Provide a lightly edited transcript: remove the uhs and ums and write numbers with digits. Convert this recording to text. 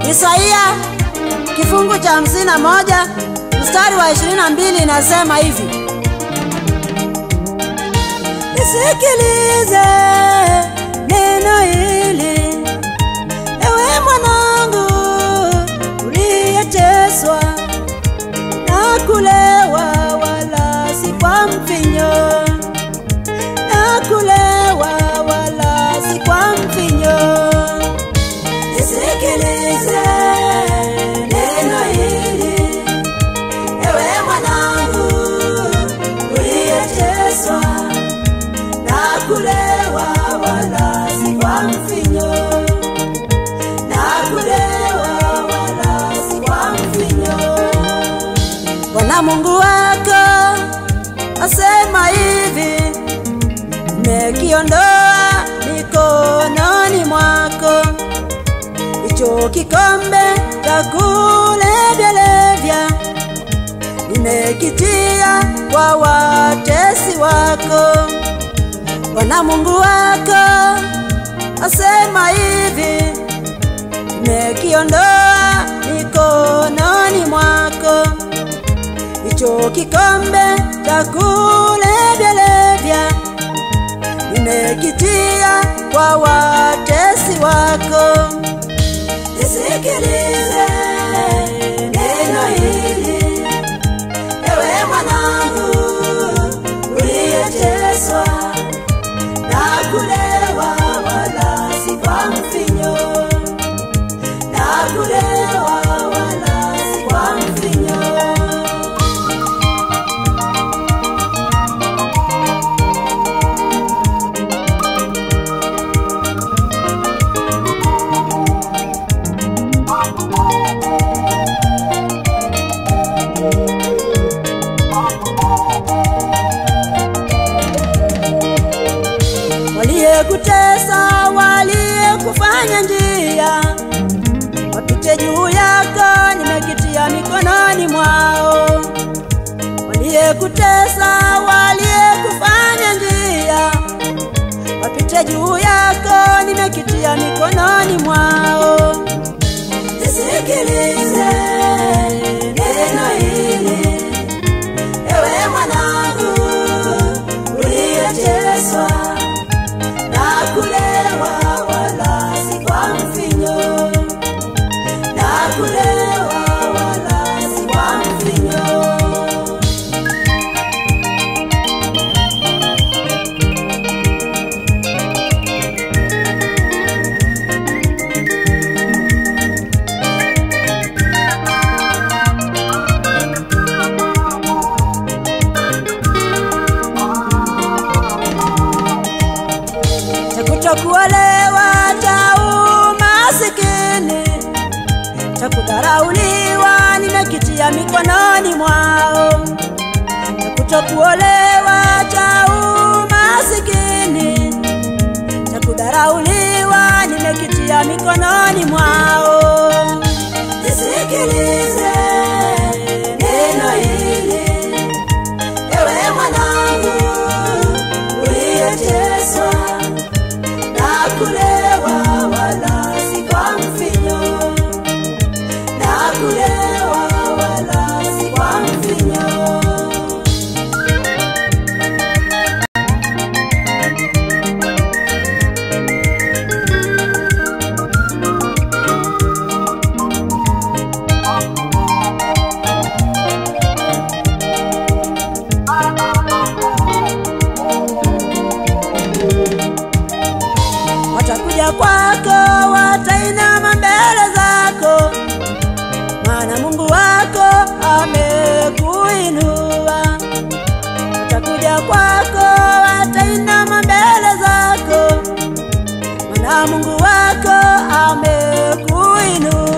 Isaia kifungu cha 51 mstari wa 22 inasema hivi: Nisikilize neno hili, ewe mwanangu uliyeteswa na kulewa, wala si kwa mvinyo, na kulewa wala si kwa mvinyo. Nisikilize neno hili, ewe mwanangu uliyeteswa na kulewa, wala si kwa mvinyo, na kulewa wala si kwa mvinyo. Bwana Mungu wako asema hivi: nimekiondoa mikononi mwako hicho kikombe cha kulevyalevya, nimekitia kwa watesi wako. Bwana Mungu wako asema hivi: nimekiondoa mikononi mwako hicho kikombe cha kulevyalevya, nimekitia kwa watesi wako. Nisikilize neno hili, ewe mwanangu uliyeteswa na kulewa, wala si kwa mvinyo, na kulewa wala si kwa mvinyo. Waliyekutesa, waliyekufanya njia, wapite juu yako, nimekitia mikononi mwao. Waliyekutesa, waliyekufanya njia, wapite juu yako, nimekitia mikononi mwao. Nisikilize neno hili, ewe mwanangu uliyeteswa na kulewa, wala si kwa mvinyo, na kulewa wala si kwa mvinyo. Kuolewa cha umasikini, cha kudharauliwa, nimekitia mikononi mwao. Kutokuolewa cha umasikini, cha kudharauliwa, nimekitia mikononi mwao. Nisikilize neno hili, ewe mwanangu uliyeteswa na kulewa, wala si kwa mvinyo, na kulewa wala si kwa mvinyo. Watakuja kwako, watainama mbele zako, maana Mungu wako amekuinua. Watakuja kwako, watainama mbele zako, maana Mungu wako amekuinua.